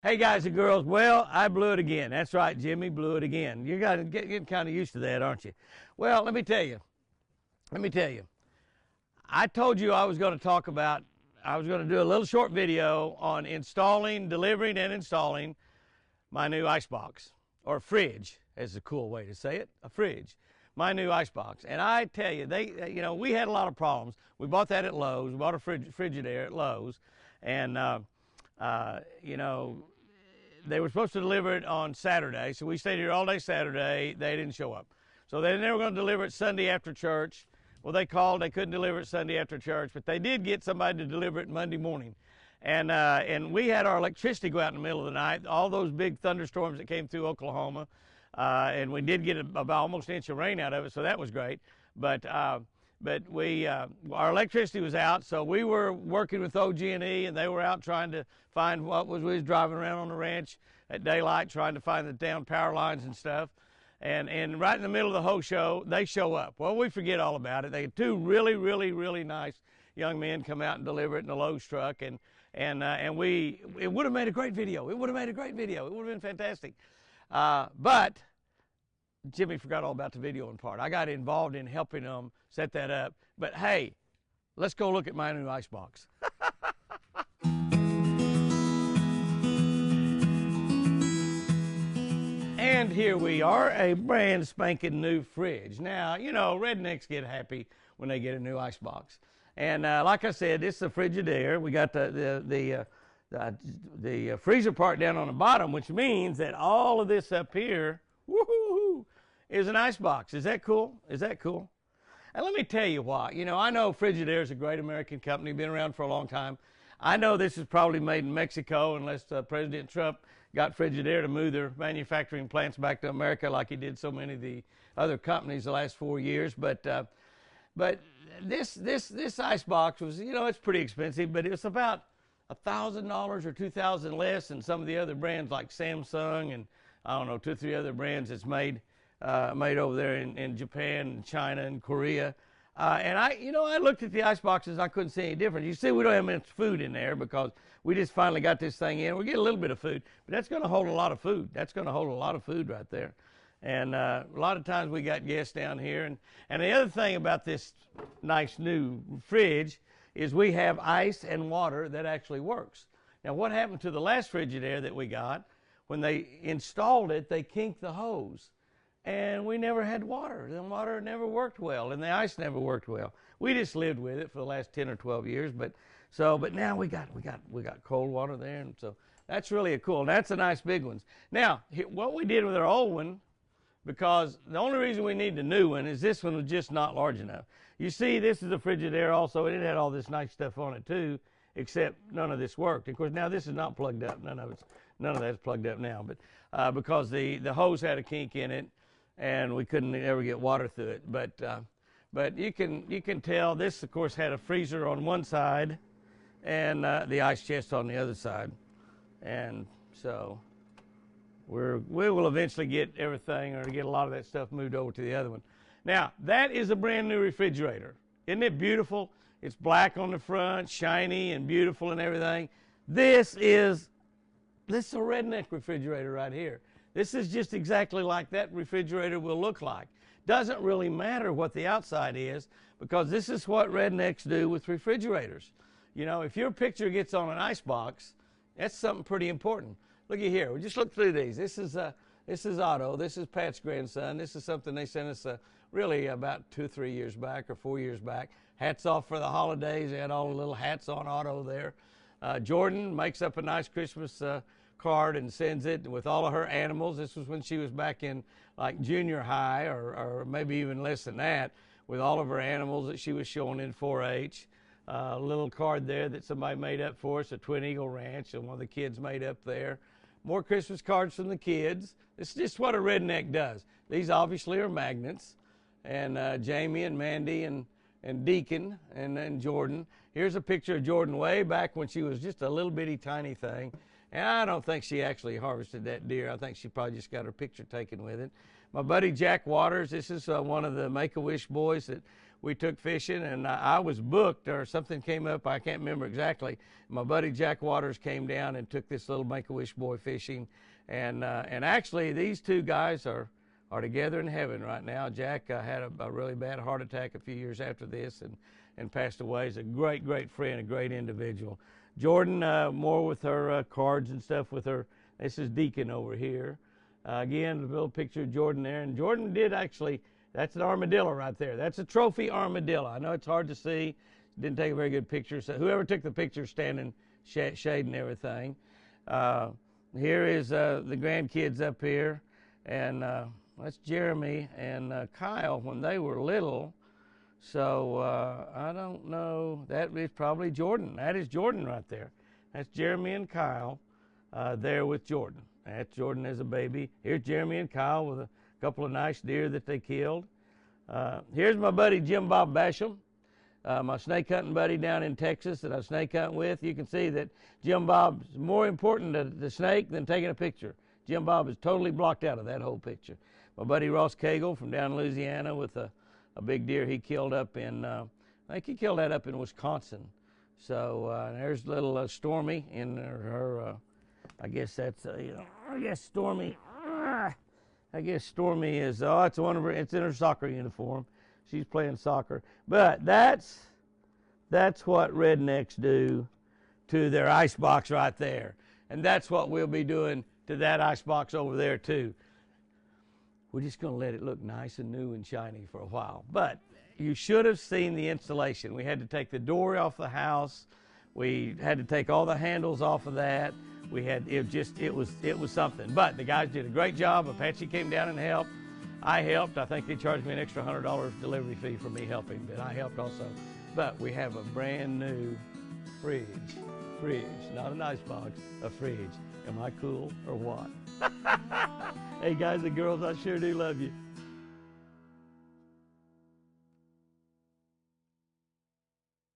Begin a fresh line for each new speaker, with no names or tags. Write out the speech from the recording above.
Hey guys and girls, well, I blew it again. That's right, Jimmy blew it again. You got to get kind of used to that, aren't you? Well, let me tell you. Let me tell you. I told you I was going to talk about, I was going to do a little short video on installing, delivering, and installing my new icebox, or fridge, is a cool way to say it, a fridge. My new icebox. And I tell you, we had a lot of problems. We bought that at Lowe's. We bought a Frigidaire at Lowe's, and they were supposed to deliver it on Saturday, so we stayed here all day Saturday. They didn't show up. So they were going to deliver it Sunday after church. Well, they called. They couldn't deliver it Sunday after church, but they did get somebody to deliver it Monday morning. And we had our electricity go out in the middle of the night, all those big thunderstorms that came through Oklahoma. And we did get about almost an inch of rain out of it, so that was great. But our electricity was out, so we were working with OG&E, and they were out trying to find we was driving around on the ranch at daylight trying to find the down power lines and stuff. And right in the middle of the whole show, they show up. Well, we forget all about it. They had two really, really, really nice young men come out and deliver it in a Lowe's truck, it would have made a great video. It would have made a great video. It would have been fantastic. But Jimmy forgot all about the videoing part. I got involved in helping them set that up. But hey, let's go look at my new icebox. And here we are, a brand spanking new fridge. Now, you know, rednecks get happy when they get a new icebox. And like I said, this is a Frigidaire. We got the freezer part down on the bottom, which means that all of this up here, woohoo, is an icebox. Is that cool? Is that cool? And let me tell you why. You know, I know Frigidaire is a great American company, been around for a long time. I know this is probably made in Mexico unless President Trump got Frigidaire to move their manufacturing plants back to America like he did so many of the other companies the last 4 years. But this icebox was, you know, it's pretty expensive, but it's about $1,000 or $2,000 less than some of the other brands like Samsung and I don't know, 2 or 3 other brands that's made over there in Japan and China and Korea. And I looked at the ice boxes. I couldn't see any difference. You see, we don't have much food in there because we just finally got this thing in. We get a little bit of food, but that's going to hold a lot of food. That's going to hold a lot of food right there. And a lot of times we got guests down here. And the other thing about this nice new fridge is we have ice and water that actually works. Now, what happened to the last Frigidaire that we got? When they installed it, they kinked the hose. And we never had water. The water never worked well, and the ice never worked well. We just lived with it for the last 10 or 12 years. But now we got cold water there, and so that's really cool. That's a nice big one. Now, what we did with our old one, because the only reason we need the new one is this one was just not large enough. You see, this is a Frigidaire also, and it had all this nice stuff on it too, except none of this worked. Of course, now this is not plugged up. None of that's plugged up now, but because the hose had a kink in it, and we couldn't ever get water through it. But you can tell this, of course, had a freezer on one side, and the ice chest on the other side, and so we will eventually get everything or get a lot of that stuff moved over to the other one. Now that is a brand new refrigerator. Isn't it beautiful? It's black on the front, shiny and beautiful and everything. This is a redneck refrigerator right here. This is just exactly like that refrigerator will look like. Doesn't really matter what the outside is because this is what rednecks do with refrigerators. You know, if your picture gets on an icebox, that's something pretty important. Look at here. We just look through these. This is Otto. This is Pat's grandson. This is something they sent us really about 2 or 3 years back or 4 years back. Hats off for the holidays. They had all the little hats on Otto there. Jordan makes up a nice Christmas card and sends it with all of her animals. This was when she was back in like junior high or maybe even less than that, with all of her animals that she was showing in 4-H. A little card there that somebody made up for us, a Twin Eagle Ranch, and one of the kids made up there. More Christmas cards from the kids. This is just what a redneck does. These obviously are magnets. And Jamie and Mandy and Deacon and Jordan. Here's a picture of Jordan way back when she was just a little bitty tiny thing. And I don't think she actually harvested that deer. I think she probably just got her picture taken with it. My buddy Jack Waters, this is one of the Make-A-Wish boys that we took fishing, and I was booked or something came up. I can't remember exactly. My buddy Jack Waters came down and took this little Make-A-Wish boy fishing, and actually these two guys are together in heaven right now. Jack had a really bad heart attack a few years after this and passed away. He's a great, great friend, a great individual. Jordan, more with her cards and stuff with her. This is Deacon over here. Again, a little picture of Jordan there. And Jordan did actually, that's an armadillo right there. That's a trophy armadillo. I know it's hard to see. Didn't take a very good picture. So whoever took the picture standing, shading everything. Here is the grandkids up here. And that's Jeremy and Kyle when they were little. So I don't know. That is probably Jordan. That is Jordan right there. That's Jeremy and Kyle there with Jordan. That's Jordan as a baby. Here's Jeremy and Kyle with a couple of nice deer that they killed. Here's my buddy Jim Bob Basham, my snake hunting buddy down in Texas that I snake hunt with. You can see that Jim Bob's more important to the snake than taking a picture. Jim Bob is totally blocked out of that whole picture. My buddy Ross Cagle from down in Louisiana with a big deer he killed up in, I think he killed that up in Wisconsin. So there's little Stormy in her I guess that's, I guess Stormy, I guess Stormy is, it's one of her, it's in her soccer uniform. She's playing soccer. But that's what rednecks do to their icebox right there. And that's what we'll be doing to that icebox over there too. We're just going to let it look nice and new and shiny for a while. But you should have seen the installation. We had to take the door off the house. We had to take all the handles off of that. We had, it was something. But the guys did a great job. Apache came down and helped. I helped. I think they charged me an extra $100 delivery fee for me helping, but I helped also. But we have a brand new fridge, not an icebox, a fridge. Am I cool or what? Hey guys and girls, I sure do love you.